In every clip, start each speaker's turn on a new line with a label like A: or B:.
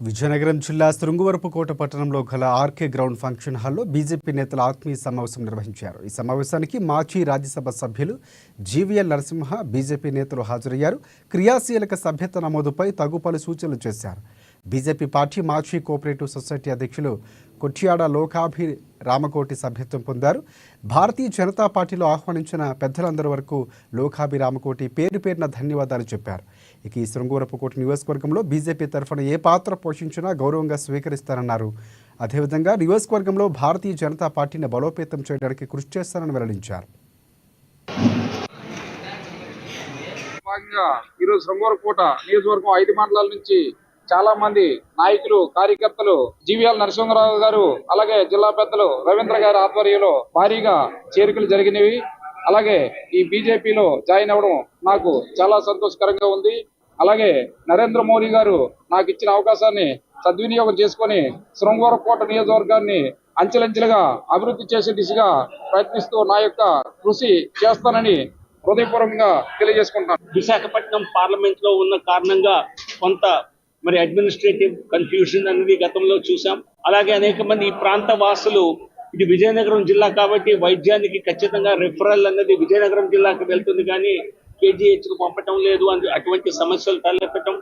A: విజయనగరం జిల్లా శృంగవరపుకోట పట్టణంలో గల ఆర్కే గ్రౌండ్ ఫంక్షన్ హాల్లో బీజేపీ నేతల ఆత్మీయ సమావేశం నిర్వహించారు. ఈ సమావేశానికి మాజీ రాజ్యసభ సభ్యులు జీవీఎల్ నరసింహ, బీజేపీ నేతలు హాజరయ్యారు. క్రియాశీలక సభ్యత నమోదుపై తగు పలు సూచనలు చేశారు. బీజేపీ పార్టీ మాజీ కోఆపరేటివ్ సొసైటీ అధ్యక్షులు కొట్యాడ లోకాభి రామకోటి సభ్యత్వం పొందారు. భారతీయ జనతా పార్టీలో ఆహ్వానించిన పెద్దలందరి వరకు లోకాభి రామకోటి పేరు పేరున ధన్యవాదాలు చెప్పారు. ఇక ఈ శృంగవరపుకోట నియోజకవర్గంలో బీజేపీ తరఫున ఏ పాత్ర పోషించినా గౌరవంగా స్వీకరిస్తారన్నారు. అదేవిధంగా నియోజకవర్గంలో భారతీయ జనతా పార్టీని బలోపేతం చేయడానికి కృషి చేస్తారని వెల్లడించారు.
B: ఈరోజు శృంగవరపుకోట నియోజకవర్గం 5 మండలాల నుంచి చాలా మంది నాయకులు, కార్యకర్తలు, జీవీఎల్ నరసింహరావు గారు, అలాగే జిల్లా పెద్దలు రవీంద్ర గారి ఆధ్వర్యంలో భారీగా చేరికలు జరిగినవి. అలాగే ఈ బీజేపీలో జాయిన్ అవ్వడం నాకు చాలా సంతోషకరంగా ఉంది. అలాగే నరేంద్ర మోడీ గారు నాకు ఇచ్చిన అవకాశాన్ని సద్వినియోగం చేసుకొని శృంగవరపుకోట నియోజకవర్గాన్ని అంచెలంచెలుగా అభివృద్ధి చేసే దిశగా ప్రయత్నిస్తూ నా యొక్క కృషి చేస్తానని హృదయపూర్వకంగా తెలియజేసుకుంటాను.
C: విశాఖపట్నం పార్లమెంట్ లో ఉన్న కారణంగా కొంత అడ్మినిస్ట్రేటివ్ కన్ఫ్యూజన్ అనేది గతంలో చూసాం. అలాగే అనేక మంది ఈ ప్రాంత వాసులు ఇది విజయనగరం జిల్లా కాబట్టి వైద్యానికి ఖచ్చితంగా రిఫరల్ అన్నది విజయనగరం జిల్లాకు వెళ్తుంది, కానీ కేజీహెచ్ కు పంపటం లేదు. అటువంటి సమస్యలు తలెత్తటం.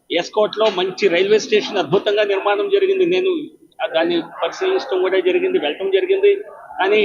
C: ఎస్కోట్ లో మంచి రైల్వే స్టేషన్ అద్భుతంగా నిర్మాణం జరిగింది. నేను దాన్ని పరిశీలించడం కూడా జరిగింది, వెళ్ళటం జరిగింది. కానీ